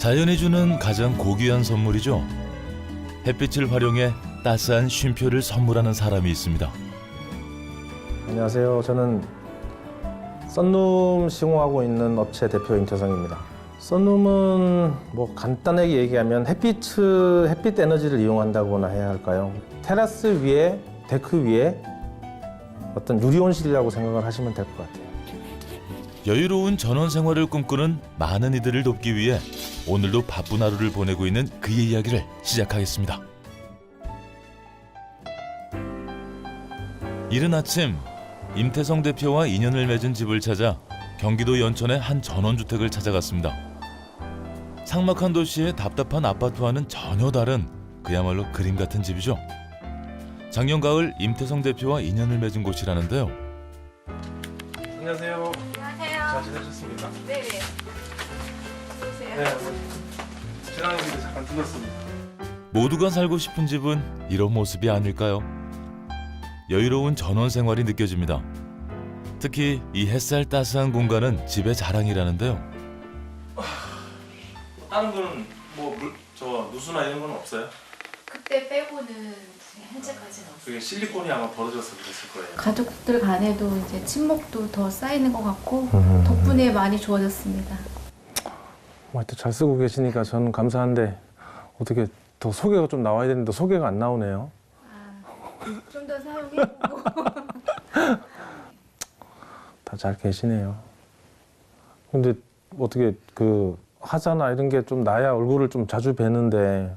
자연이 주는 가장 고귀한 선물이죠. 햇빛을 활용해 따스한 쉼표를 선물하는 사람이 있습니다. 안녕하세요. 저는 썬룸 시공하고 있는 업체 대표 임태성입니다. 썬룸은 뭐 간단하게 얘기하면 햇빛 에너지를 이용한다고나 해야 할까요? 테라스 위에, 데크 위에 어떤 유리 온실이라고 생각을 하시면 될 것 같아요. 여유로운 전원 생활을 꿈꾸는 많은 이들을 돕기 위해 오늘도 바쁜 하루를 보내고 있는 그의 이야기를 시작하겠습니다. 이른 아침 임태성 대표와 인연을 맺은 집을 찾아 경기도 연천의 한 전원주택을 찾아갔습니다. 삭막한 도시의 답답한 아파트와는 전혀 다른 그야말로 그림 같은 집이죠. 작년 가을 임태성 대표와 인연을 맺은 곳이라는데요. 안녕하세요. 안녕하세요. 잘 지내셨습니까? 네네. 보세요. 네. 지나는 길에 잠깐 들렀습니다. 모두가 살고 싶은 집은 이런 모습이 아닐까요? 여유로운 전원 생활이 느껴집니다. 특히 이 햇살 따스한 공간은 집의 자랑이라는데요. 다른 거는 저 누수나 이런 건 없어요? 그때 빼고는 현재까지는 없어요. 그게 실리콘이 아마 벌어져서 그랬을 거예요. 가족들 간에도 이제 친목도 더 쌓이는 것 같고 덕분에 많이 좋아졌습니다. 하여튼 잘 쓰고 계시니까 저는 감사한데 어떻게 더 소개가 좀 나와야 되는데 소개가 안 나오네요. 좀 더 사용해보고. 다 잘 계시네요. 근데 어떻게 그 화자나 이런 게 좀 나야 얼굴을 좀 자주 뵈는데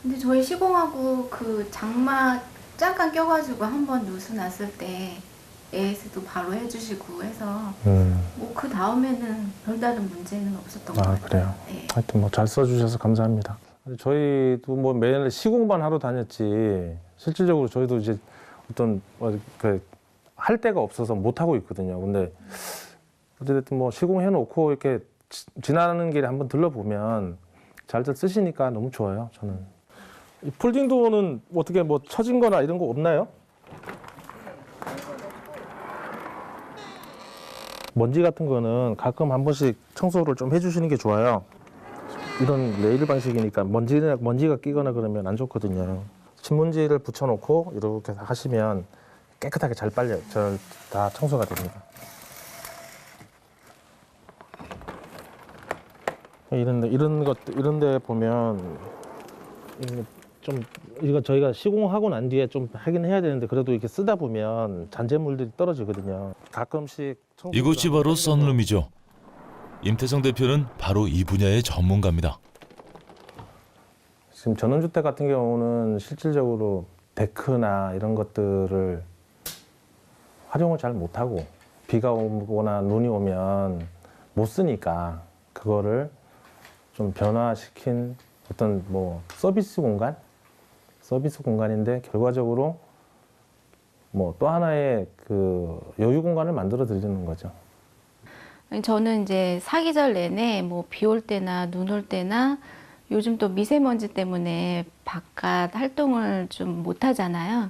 근데 저희 시공하고 그 장막 잠깐 껴가지고 한번 누수 났을 때 AS도 바로 해주시고 해서 뭐 그 다음에는 별다른 문제는 없었던 것 같아요. 그래요? 네. 하여튼 뭐 잘 써주셔서 감사합니다. 저희도 뭐 매일 시공만 하러 다녔지 실질적으로 저희도 이제 어떤 할 데가 없어서 못 하고 있거든요. 근데 어쨌든 뭐 시공해놓고 이렇게 지나는 길에 한번 들러보면 잘들 쓰시니까 너무 좋아요. 저는 이 폴딩 도어는 어떻게 뭐 처진거나 이런 거 없나요? 먼지 같은 거는 가끔 한 번씩 청소를 좀 해주시는 게 좋아요. 이런 레일 방식이니까 먼지가 끼거나 그러면 안 좋거든요. 신문지를 붙여놓고 이렇게 하시면 깨끗하게 잘 빨려요. 다 청소가 됩니다. 이런 데 보면 이거 저희가 시공하고 난 뒤에 좀 하긴 해야 되는데 그래도 이렇게 쓰다 보면 잔재물들이 떨어지거든요. 가끔씩 이곳이 바로 썬룸이죠. 임태성 대표는 바로 이 분야의 전문가입니다. 지금 전원주택 같은 경우는 실질적으로 데크나 이런 것들을 활용을 잘 못하고 비가 오거나 눈이 오면 못 쓰니까 그거를 좀 변화시킨 어떤 뭐 서비스 공간인데 결과적으로 뭐 또 하나의 그 여유 공간을 만들어 드리는 거죠. 저는 이제 사계절 내내 뭐 비 올 때나 눈 올 때나 요즘 또 미세먼지 때문에 바깥 활동을 좀 못 하잖아요.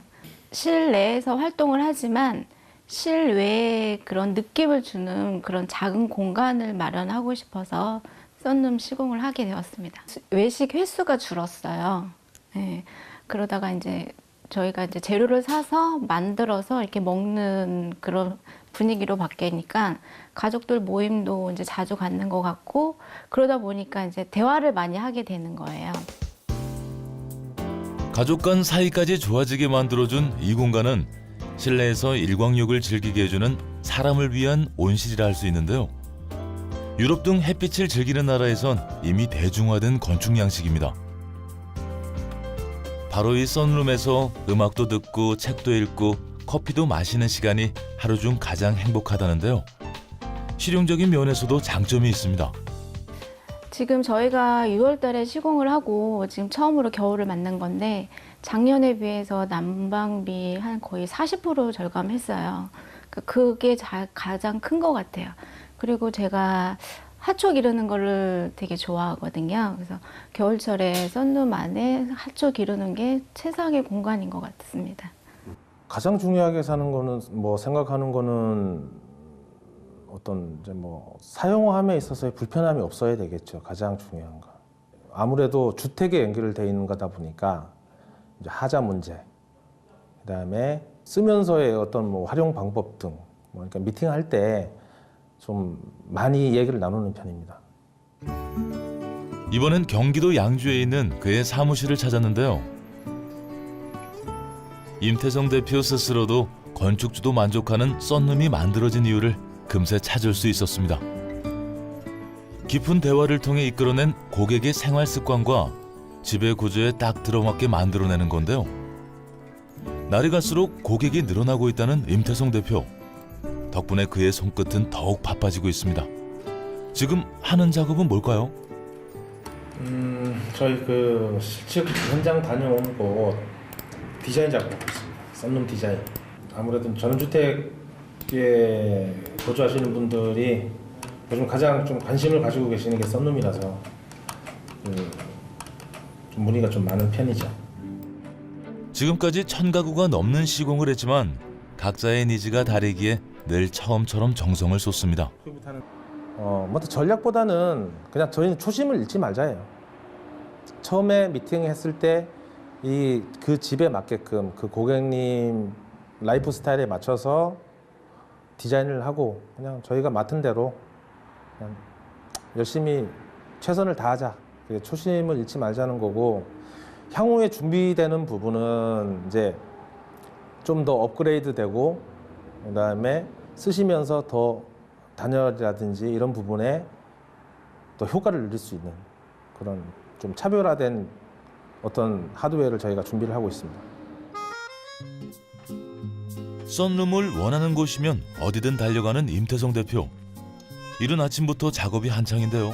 실내에서 활동을 하지만 실외에 그런 느낌을 주는 그런 작은 공간을 마련하고 싶어서 썬룸 시공을 하게 되었습니다. 외식 횟수가 줄었어요. 네. 그러다가 이제 저희가 이제 재료를 사서 만들어서 이렇게 먹는 그런 분위기로 바뀌니까 가족들 모임도 이제 자주 갖는 것 같고 그러다 보니까 이제 대화를 많이 하게 되는 거예요. 가족 간 사이까지 좋아지게 만들어준 이 공간은 실내에서 일광욕을 즐기게 해주는 사람을 위한 온실이라 할 수 있는데요. 유럽 등 햇빛을 즐기는 나라에선 이미 대중화된 건축 양식입니다. 바로 이 썬룸에서 음악도 듣고 책도 읽고 커피도 마시는 시간이 하루 중 가장 행복하다는데요. 실용적인 면에서도 장점이 있습니다. 지금 저희가 6월 달에 시공을 하고 지금 처음으로 겨울을 맞는 건데 작년에 비해서 난방비 한 거의 40% 절감했어요. 그게 가장 큰 것 같아요. 그리고 제가 핫촉 기르는 거를 되게 좋아하거든요. 그래서 겨울철에 썬룸 안에 핫촉 기르는 게 최상의 공간인 것 같습니다. 가장 중요하게 사는 거는 뭐 생각하는 거는 어떤 이제 뭐 사용함에 있어서의 불편함이 없어야 되겠죠. 가장 중요한 거. 아무래도 주택에 연결되어 있는 거다 보니까 이제 하자 문제, 그다음에 쓰면서의 어떤 뭐 활용 방법 등, 뭐 그러니까 미팅할 때 좀 많이 얘기를 나누는 편입니다. 이번엔 경기도 양주에 있는 그의 사무실을 찾았는데요. 임태성 대표 스스로도 건축주도 만족하는 썬룸이 만들어진 이유를 금세 찾을 수 있었습니다. 깊은 대화를 통해 이끌어낸 고객의 생활 습관과 집의 구조에 딱 들어맞게 만들어내는 건데요. 날이 갈수록 고객이 늘어나고 있다는 임태성 대표. 덕분에 그의 손끝은 더욱 바빠지고 있습니다. 지금 하는 작업은 뭘까요? 저희 그 실측 현장 다녀온 곳 디자인 작업하고 있습니다. 썬룸 디자인. 아무래도 전원주택에 거주하시는 분들이 요즘 가장 좀 관심을 가지고 계시는 게 썬룸이라서 좀 문의가 좀 많은 편이죠. 지금까지 1000가구가 넘는 시공을 했지만 각자의 니즈가 다르기에 늘 처음처럼 정성을 쏟습니다. 뭐 전략보다는 그냥 저희는 초심을 잃지 말자예요. 처음에 미팅했을 때 그 집에 맞게끔 그 고객님 라이프 스타일에 맞춰서 디자인을 하고 그냥 저희가 맡은 대로 그냥 열심히 최선을 다하자. 그게 초심을 잃지 말자는 거고, 향후에 준비되는 부분은 이제 좀 더 업그레이드 되고 그다음에 쓰시면서 더 단열이라든지 이런 부분에 또 효과를 누릴 수 있는 그런 좀 차별화된 어떤 하드웨어를 저희가 준비를 하고 있습니다. 썬룸을 원하는 곳이면 어디든 달려가는 임태성 대표. 이른 아침부터 작업이 한창인데요.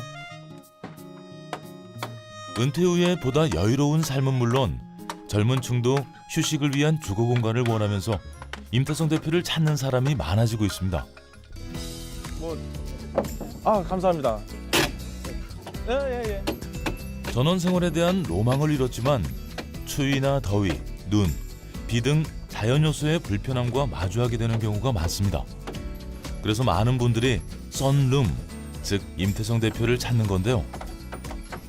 은퇴 후에 보다 여유로운 삶은 물론 젊은 층도 휴식을 위한 주거 공간을 원하면서 임태성 대표를 찾는 사람이 많아지고 있습니다. 감사합니다. 예. 전원 생활에 대한 로망을 이뤘지만 추위나 더위, 눈, 비 등 자연 요소의 불편함과 마주하게 되는 경우가 많습니다. 그래서 많은 분들이 썬룸, 즉 임태성 대표를 찾는 건데요.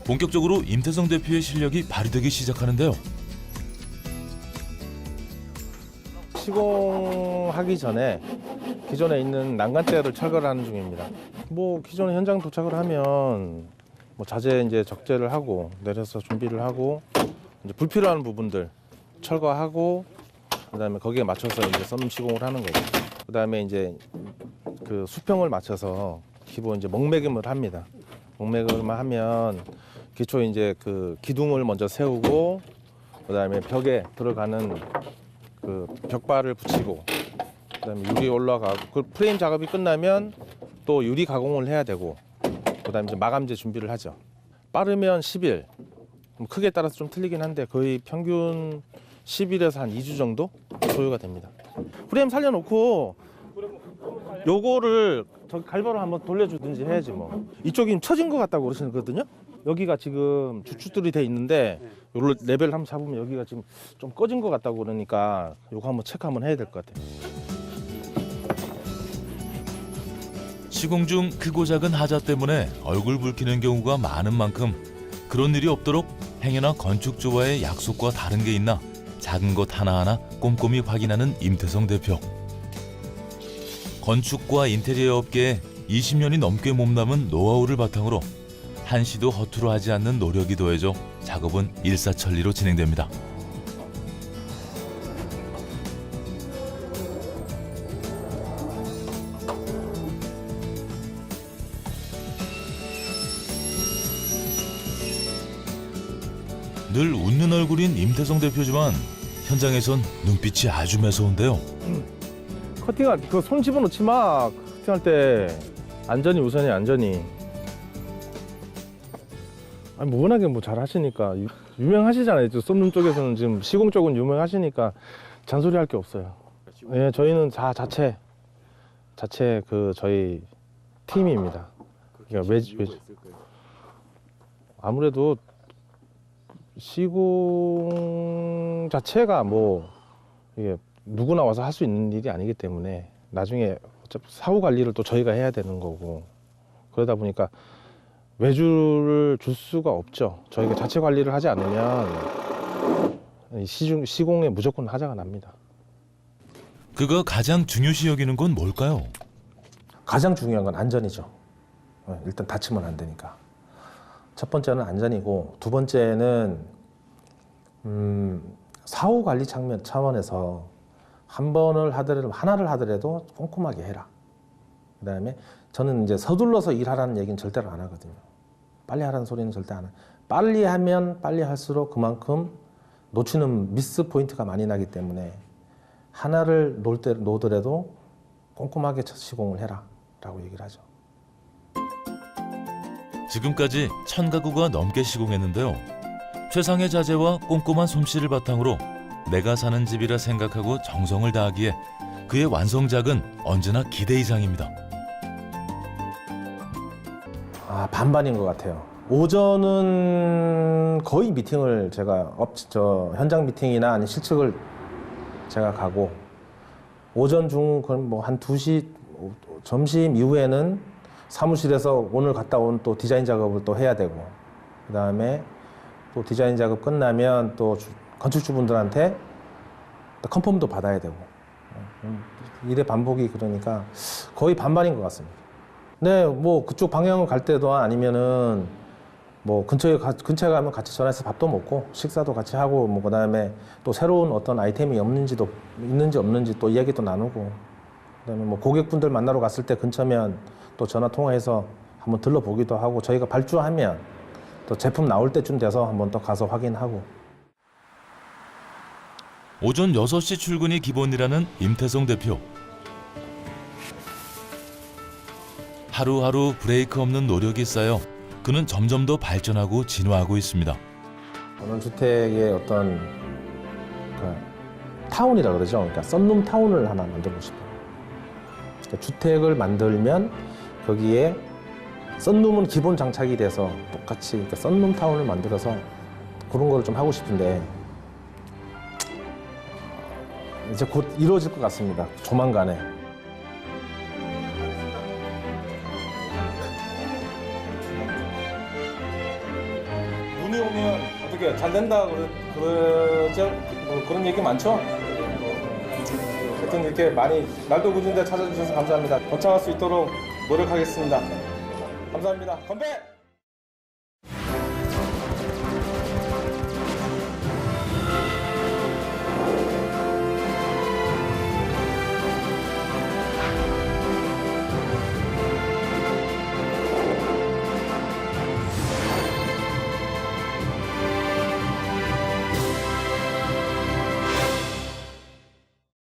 본격적으로 임태성 대표의 실력이 발휘되기 시작하는데요. 시공하기 전에 기존에 있는 난간대를 철거를 하는 중입니다. 뭐 기존에 현장 도착을 하면 뭐 자재 이제 적재를 하고 내려서 준비를 하고 이제 불필요한 부분들 철거하고 그다음에 거기에 맞춰서 이제 썬룸 시공을 하는 거고, 그다음에 이제 그 수평을 맞춰서 기본 이제 목매김을 합니다. 목매김을 하면 기초 이제 그 기둥을 먼저 세우고 그다음에 벽에 들어가는 그 벽발을 붙이고 그다음에 유리 올라가고 그 프레임 작업이 끝나면 또 유리 가공을 해야 되고 그다음에 이제 마감재 준비를 하죠. 빠르면 10일, 크기에 따라서 좀 틀리긴 한데 거의 평균 10일에서 한 2주 정도 소요가 됩니다. 프레임 살려놓고 요거를 저기 갈바로 한번 돌려주든지 해야지 뭐. 이쪽이 처진 것 같다고 그러시거든요. 여기가 지금 주춧돌이 돼 있는데 요 레벨 한번 잡으면 여기가 지금 좀 꺼진 것 같다고 그러니까 요거 한번 체크 한번 해야 될 것 같아요. 시공 중 크고 작은 하자 때문에 얼굴 붉히는 경우가 많은 만큼 그런 일이 없도록 행여나 건축주와의 약속과 다른 게 있나 작은 것 하나하나 꼼꼼히 확인하는 임태성 대표. 건축과 인테리어 업계에 20년이 넘게 몸담은 노하우를 바탕으로 한시도 허투루 하지 않는 노력이 더해져 작업은 일사천리로 진행됩니다. 늘 웃는 얼굴인 임태성 대표지만 현장에선 눈빛이 아주 매서운데요. 커팅할 때 그 손 집어넣지 마. 커팅할 때 안전이 우선이 안전이. 아니 뭐 워낙에 뭐 잘하시니까 유명하시잖아요. 썬룸 쪽에서는 지금 시공 쪽은 유명하시니까 잔소리 할 게 없어요. 예, 저희는 자체 그 저희 팀입니다. 그러니까 아무래도 시공 자체가 뭐 이게 누구나 와서 할 수 있는 일이 아니기 때문에 나중에 사후 관리를 또 저희가 해야 되는 거고 그러다 보니까 외주를 줄 수가 없죠. 저희가 자체 관리를 하지 않으면 시공에 무조건 하자가 납니다. 그가 가장 중요시 여기는 건 뭘까요? 가장 중요한 건 안전이죠. 일단 다치면 안 되니까. 첫 번째는 안전이고 두 번째는 사후 관리 차원에서 하나를 하더라도 꼼꼼하게 해라. 그다음에 저는 이제 서둘러서 일하라는 얘기는 절대로 안 하거든요. 빨리 하라는 소리는 절대 안 해요. 빨리 하면 빨리 할수록 그만큼 놓치는 미스 포인트가 많이 나기 때문에 하나를 놓더라도 꼼꼼하게 시공을 해라 라고 얘기를 하죠. 지금까지 1000가구가 넘게 시공했는데요. 최상의 자재와 꼼꼼한 솜씨를 바탕으로 내가 사는 집이라 생각하고 정성을 다하기에 그의 완성작은 언제나 기대 이상입니다. 반반인 것 같아요. 오전은 거의 미팅을 제가 현장 미팅이나 아니 실측을 제가 가고 오전 중 뭐 한 2시 점심 이후에는 사무실에서 오늘 갔다 온 또 디자인 작업을 또 해야 되고 그다음에 또 디자인 작업 끝나면 또 건축주분들한테 또 컨펌도 받아야 되고 일의 반복이 그러니까 거의 반반인 것 같습니다. 네, 뭐 그쪽 방향을 갈 때도 아니면은 뭐 근처에 가면 같이 전화해서 밥도 먹고 식사도 같이 하고 뭐 그다음에 또 새로운 어떤 아이템이 있는지 없는지 또 이야기도 나누고 그다음에 뭐 고객분들 만나러 갔을 때 근처면 또 전화 통화해서 한번 들러보기도 하고 저희가 발주하면 또 제품 나올 때쯤 돼서 한번 또 가서 확인하고. 오전 6시 출근이 기본이라는 임태성 대표. 하루하루 브레이크 없는 노력이 쌓여 그는 점점 더 발전하고 진화하고 있습니다. 전원주택의 어떤 타운이라 그러죠. 그러니까 썬룸 타운을 하나 만들고 싶어요. 그러니까 주택을 만들면 거기에 썬룸은 기본 장착이 돼서 똑같이 그러니까 썬룸 타운을 만들어서 그런 걸 좀 하고 싶은데 이제 곧 이루어질 것 같습니다. 조만간에. 눈이 오면 어떻게 잘 된다 그러죠? 뭐 그런 얘기 많죠? 하여튼 이렇게 많이 날도 굳은데 찾아주셔서 감사합니다. 거창할 수 있도록 노력하겠습니다. 감사합니다. 건배!